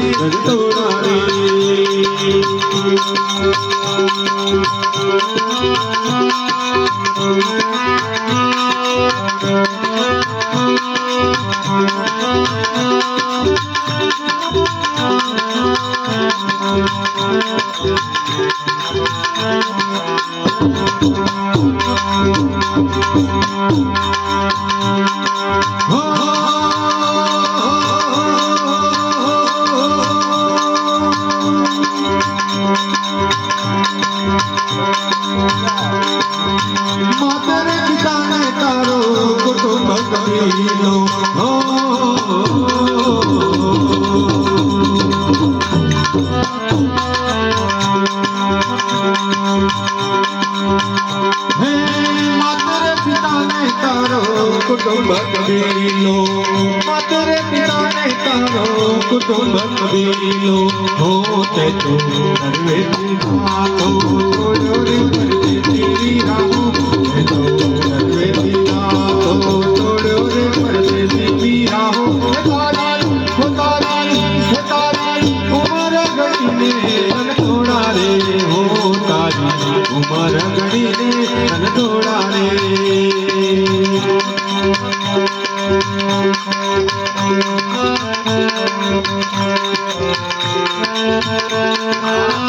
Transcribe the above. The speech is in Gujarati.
રન તોડા રે માતરે પિતાને તારો કુટુંબ કબીલો હે માતરે પિતાને તારો કુટુંબ કબીલો માતરે પિતાને તારો કુટુંબ કબીલો હોતે તો નરવે તો રે પરદેશી રાહુ તો નરવે તો રે પરદેશી રાહુ તારી ઉમર ગણીને તન તોડા રે હો તારી ઉમર ગણીને તન તોડા રે Ah